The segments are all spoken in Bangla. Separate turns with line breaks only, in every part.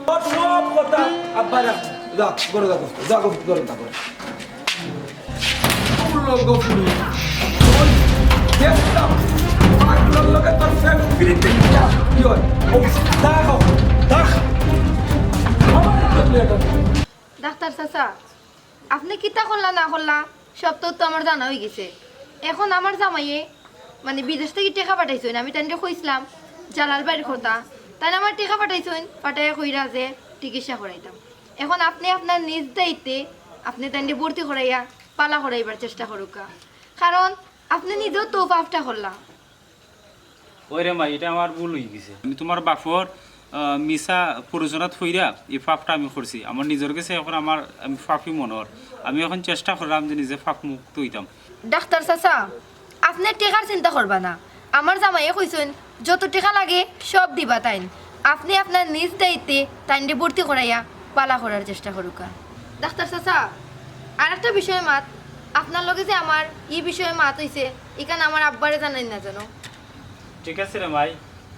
তোর সব কথা আব্বা রাখ যা করে যা করে গফুরি ওই দেখতাম পাগলার লগে তোর ফ্যামিলিতে কি হয় ও দেখো দেখ
ডাক্তার চাচা আপনি কিতা করলা না করলা সব তো আমার জানা হয়ে গেছে। এখন আমার জামাইয়ে মানে বিদেশ থেকে টেকা পাঠাইছেন, আমি তাই কইছিলাম জালাল বাড়ির কথা, তাই আমার টেকা পাঠাইছেন, পাঠাইয়া কইরা যে চিকিৎসা করাইতাম। এখন আপনি আপনার নিজ দায়িত্বে আপনি তাই ভর্তি করাইয়া পালা করাইবার চেষ্টা করুকা, কারণ আপনি নিজেও তো পাপটা করলা।
ওই রে মা, এটা আমার ভুল হয়ে গেছে। আমি তোমার বাপর মিশা প্রয়োজনত হইরা এই পাপটা আমি করছি। আমার নিজের কাছে এখন আমি পাপই মনে হয়। আমি এখন চেষ্টা করলাম যে নিজে পাপ মুক্ত হইতাম।
ডাক্তার চাচা আপনি টেকার চিন্তা করবা না, আমার জামাইয়ে কইছেন যত টেকা লাগে সব দিবা তাইন। আপনি আপনার নিজ দায়িত্বে তাইনকে ভর্তি করাইয়া পালা করার চেষ্টা করুকা। ডাক্তার চাচা আর একটা বিষয় মাত, আপনার লগে যে আমার এই বিষয়ে মাত হইছে এখানে আমার আব্বারে জানাই না জানো।
ঠিক আছে রে ভাই,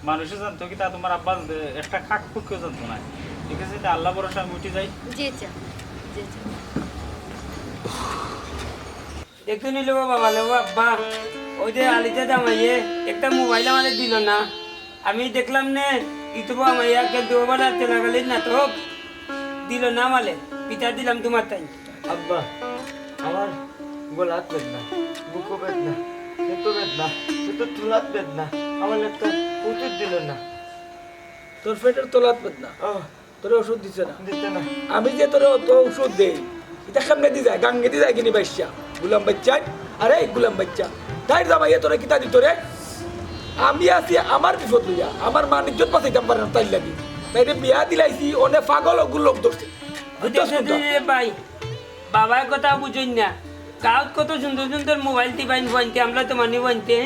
মানুষে জানতো কি তা তোমার আব্বা একটা খাক ফুকেও জানতো না। ঠিক আছে, এটা আল্লাহ ভরসা, আমি উঠে যাই।
জি চা জি চা।
দেখতে নিল বাবা ভালো আব্বা, ওই যে আলিতে জামাইয়ে একটা মোবাইল আমাদের দিল না। আমি দেখলাম নে ইউটিউবে আমাইয়া কিন্তু ওবার তেলাগালির নাটক দিল না মালে পিতা দিলাম তোমার তাই।
আব্বা আমার গলাত বেদনা, বুকও বেদনা, পেটও বেদনা, পেটও তুলাত বেদনা, আমার একটা ওষুধ দিল না।
তোর পেটের তলাত বেদনা
ও
তোর ওষুধ দিছে না?
দিতে না।
আমি যে তোর অত ওষুধ দেই এটা কেমনে দি যায়, গাঙ্গে দি যায় কিনি বাচ্চা গুলাম বাচ্চা। আরে গুলাম বাচ্চা তাই জামাইয়ে তোরে কিতা দিত রে? আমি আছি আমার বিপদ লইয়া, আমার মান ইজ্জত বাঁচাইতাম পারে না তাই লাগি, তাই রে বিয়া দিলাইছি অনেক পাগল ওগুলো লোক ধরছে।
ভাই বাবার কথা বুঝুন না, গাঁত কত সুন্দর সুন্দর মোবাইল টিপাইন বানতে, আমরা তো মানি বানতে।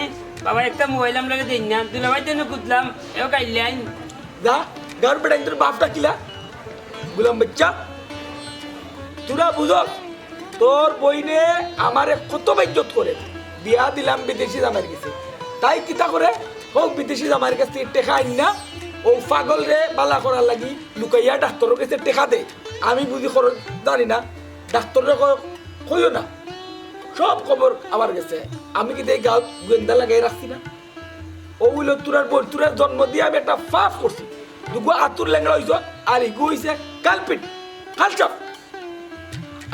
বাবা একটা মোবাইল আমরা দিই না, দুলাভাই তেন কুদলাম এও কাইলেন
যা গার বেটাই তোর বাপটা কিলা গুলাম বাচ্চা। তোরা বুঝস তোর বইনে আমারে কত ইজ্জত করে, বিয়া দিলাম বিদেশি জামাইয়ের কাছে, তাই কিতা করে হোক বিদেশি জামাইয়ের কাছে টেকা আইন না ও পাগল রে বালা করার লাগি লুকাইয়া ডাক্তারের কাছে টেকা দে। আমি বুঝি খরচ জানি না, ডাক্তারের কইও না, সব খবর আমার গেছে। আমি কি দেখ গাঁত গোয়েন্দা লাগাই রাখছি না? ও বলল তোরার বই তোরার জন্ম দিয়ে আমি একটা পাপ করছি, দুগো আতুর লেঙ্গড়া হইছ আর ইগু হইছে কালপিট কালচাপ।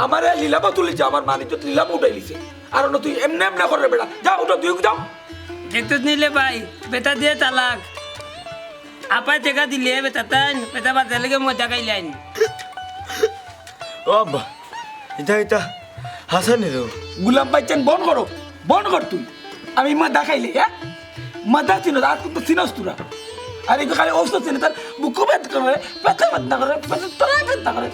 আমার লীলামা তুলিছে, আমার মানিক লীলামা উঠাই লিছে। আর তুই এমনি এমনি করে বেড়া, যাও উঠো তুই যাও।
দেখতে নিলে ভাই বেটা দিয়ে তালাক, আপায় টেকা দিলে বেটা তাই বেটা বাচ্চা লেগে মজা খাইলেন।
ও আব্বা এটা হাসানি রে।
গুলাম বাইচান বন্ধ করো, বন্ধ কর তুই। আমি মাদা খাইলে হ্যাঁ মাদা চিনো আর কিন্তু চিনস তোরা। আর এই খালি ঔষধ চিনে তার বুকু বেদ করে, পেটে বেদনা করে, পেটে তলায় বেদনা করে।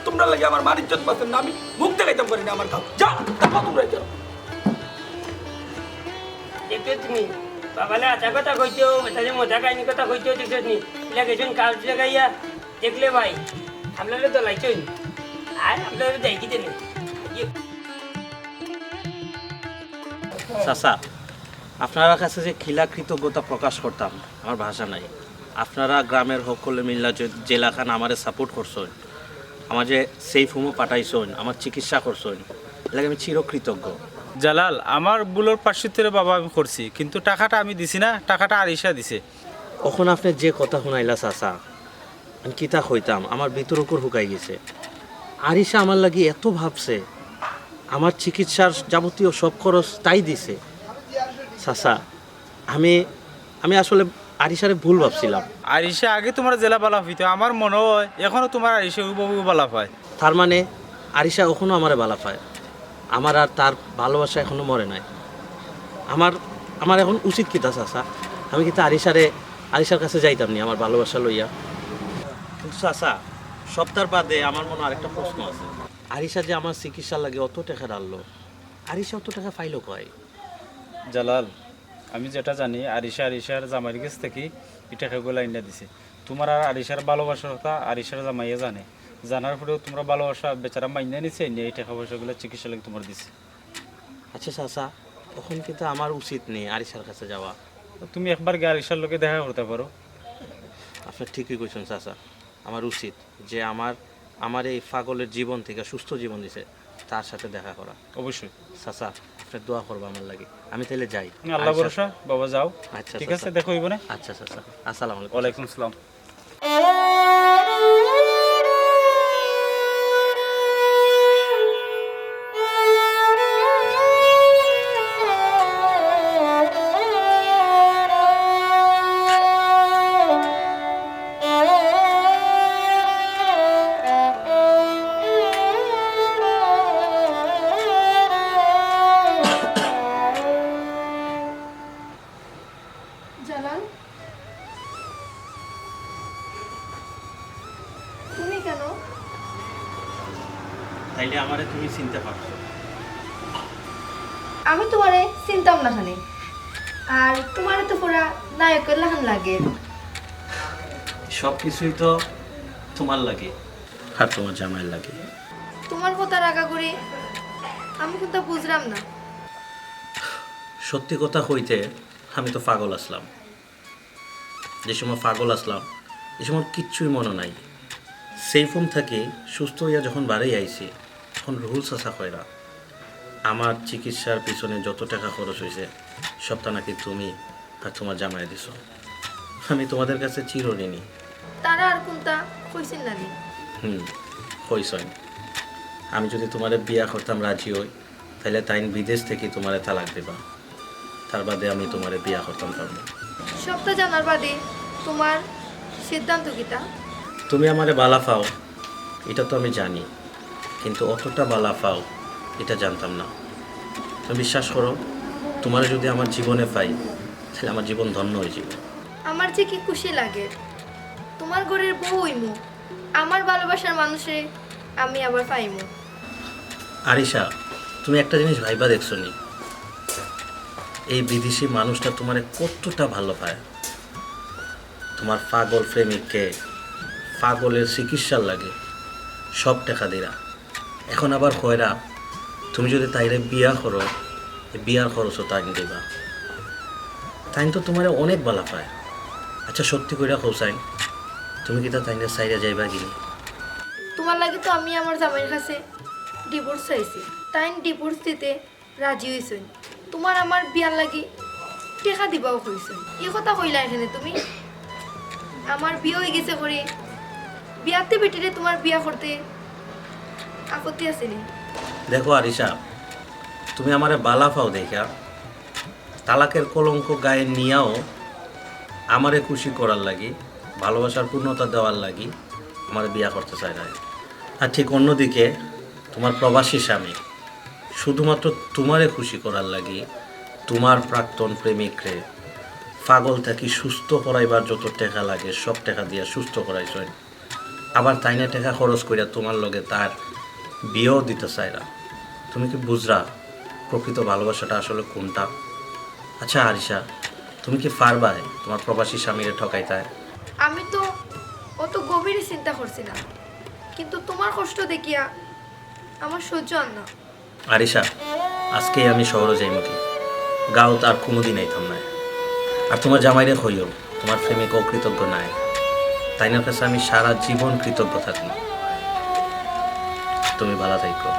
তোমরা লাগে আমার মানিক জত পাচ্ছেন না, আমি মুখ দেখাইতাম পারি না আমার খাও। যাও তারপর তোমরা যাও।
দেখতে তুমি বাবালে আচ্ছা কথা কইছো, বেটা যে মজা খাইনি কথা কইছো, দেখছো নি লাগেছেন কাজ লাগাইয়া দেখলে ভাই আপনারা তো লাইছেন আর আপনারা যাই কি দেন।
চাচা আপনার কাছে যে খিলা কৃতজ্ঞতা প্রকাশ করতাম আমার ভাষা নাই। আপনারা গ্রামের সকলে মিল্লা জেলাখান আমারে সাপোর্ট করছেন, আমার যে সেফ হোমও পাঠাইছেন, আমার চিকিৎসা করছেন, এলাকা আমি চিরকৃতজ্ঞ।
জালাল, আমার বুলোর পার্শ্বত্বের বাবা আমি করছি, কিন্তু টাকাটা আমি দিছি না, টাকাটা আরিশা দিছে।
এখন আপনি যে কথা শুনাইলা চাচা, আমি কিতা কইতাম, আমার ভিতরকর হুকাই গেছে। আরিশা আমার লাগি এত ভাবছে, আমার চিকিৎসার যাবতীয় সব খরচ তাই দিছে। চাচা আমি আসলে আরিশারে ভুল ভাবছিলাম।
আরিশা আগে তোমার জেলা বালা হইতো, আমার মনে হয় এখনো তোমার আরিশা উবু বালা পায়।
তার মানে আরিশা এখনও আমারে বালা পায়, আমার আর তার ভালোবাসা এখনো মরে নাই। আমার এখন উচিত কিতা চাচা, আমি কিন্তু আরিশার কাছে যাইতাম নি আমার ভালোবাসা লইয়া। কিন্তু চাচা সপ্তাহ বাদে আমার মনে আরেকটা প্রশ্ন আছে, আরিশা যে আমার চিকিৎসার লাগে অত টাকা ডাললো, আরিশা অত টাকা পাইলো কয়?
জালাল, আমি যেটা জানি আরিশার জামাইয়ের কাছ থেকে এই টাকাগুলো আইনা দিছে। তোমার আর আরিশার ভালোবাসার কথা আরিশার জামাইয়ে জানে, জানার পরেও তোমরা ভালোবাসা বেচারা মাইনা নিছে, এই টাকা পয়সাগুলো চিকিৎসা লাগে তোমার দিছে।
আচ্ছা চাচা, তখন কিন্তু আমার উচিত নেই আরিশার কাছে যাওয়া।
তুমি একবার গিয়ে আরিশার লোকে দেখা করতে পারো।
আপনি ঠিকই কইছেন চাচা, আমার উচিত যে আমার এই পাগলের জীবন থেকে সুস্থ জীবন দিছে তার সাথে দেখা করা।
অবশ্যই।
চাচা আপনি দোয়া করবো আমার লাগে, আমি তাহলে যাই।
আল্লাহ ভরসা, বাবা যাও।
আচ্ছা
ঠিক আছে,
চাচা।
দেখো হইব না।
আচ্ছা চাচা, আসসালামু আলাইকুম।
ওয়ালাইকুম আসসালাম।
জালাল, তুমি কেন?
তাইলে আমারে তুমি চিনতে পারছো?
আমি তোমারে চিনতাম না খানে, আর তোমারে তো পুরা নায়কের লাহান লাগে।
সব কিছুই তো তোমার লাগে আর তোমার জামাইয়ের লাগে।
তোমার কথা রাগা করে আমি কিন্তু বুঝলাম না।
সত্যি কথা হইতে আমি তো পাগল আসলাম। যে সময় পাগল আসলাম এই সময় কিচ্ছুই মনে নাই। সেই ফোন থেকে সুস্থ হইয়া যখন বাড়ি আইছি তখন রুহুল চাচা কয়রা আমার চিকিৎসার পিছনে যত টাকা খরচ হয়েছে সবটা নাকি তুমি আর তোমার জামাই দিছো। আমি তোমাদের কাছে চিরঋণী।
তারা আর কোনটা কইছেন না নি?
হইসই। আমি যদি তোমারে বিয়া করতাম রাজি হই তাহলে তাইন বিদেশ থেকে তোমারে তালাক দেবা, তার বাদে আমি তোমারে বিয়া করতাম পারবো।
সবটা জানার বাদে তোমার সিদ্ধান্ত কিটা?
তুমি আমারে বালা পাও এটা তো আমি জানি, কিন্তু অতটা বালা পাও এটা জানতাম না। তুমি বিশ্বাস করো, তোমার যদি আমার জীবনে পাই তাহলে আমার জীবন ধন্য হয়ে যাবে।
আমার যে কি খুশি লাগে, তোমার ঘরের বউ হইমু, আমার ভালোবাসার মানুষে আমি আবার পাইমু।
আরিশা, তুমি একটা জিনিস ভাইবা দেখছো নি, এই বিদেশি মানুষটা তোমারে কতটা ভালো পায়। তোমার পাগল প্রেমিককে পাগলের চিকিৎসার লাগে সব টাকা দিরা, এখন আবার কয়রা তুমি যদি তাইরে বিয়া করো বিয়ার খরচও তাই দেবা। তাই তো তোমার অনেক বালা পায়। আচ্ছা সত্যি কইরা হোসাইন, তুমি কি তা তাইরে সাইরা যাইবা কিনি?
তোমার লাগে তো আমি আমার জামাইয়ের কাছে ডিভোর্স চাইছি, তাই ডিভোর্স দিতে রাজি হইছেন। তোমার আমার বিয়ার লাগি টেকা দিবাও কইছেন। এই কথা কইলা এখানে তুমি? আমার বিয়ে হয়ে গেছে করে বিয়াতে বেটিরে তোমার বিয়া করতে আপত্তি আছে নি?
দেখো আরিশা, তুমি আমারে বালা পাও দেখা তালাকের কলঙ্ক গায়ে নিয়াও আমারে খুশি করার লাগি, ভালোবাসার পূর্ণতা দেওয়ার লাগি আমার বিয়া করতে চায় না। আর ঠিক অন্যদিকে তোমার প্রবাসী স্বামী শুধুমাত্র তোমারে খুশি করার লাগি তোমার প্রাক্তন প্রেমিকরে পাগল থাকি সুস্থ করাইবার যত টাকা লাগে সব টাকা দিয়া সুস্থ করাইছেন, আবার তাইনে টাকা খরচ করিয়া তোমার লগে তার বিয়েও দিতে চায় না। তুমি কি বুঝরা প্রকৃত ভালোবাসাটা আসলে কোনটা? আচ্ছা আরিশা, তুমি কি পারবাই তোমার প্রবাসী স্বামীরে ঠকাইতায়?
আমি তো অত গভীরে চিন্তা করছি না, কিন্তু তোমার কষ্ট দেখিয়া আমার সহ্য আর না।
আরিশা, আজকে আমি শহরে যাইব কি গাও তার কোনোদিন আইতাম না। আর তোমার জামাইরে হইও তোমার প্রেমিক অকৃতজ্ঞ নাই, তাই না কাছে আমি সারা জীবন কৃতজ্ঞ থাকবো। তুমি ভালো থাকো।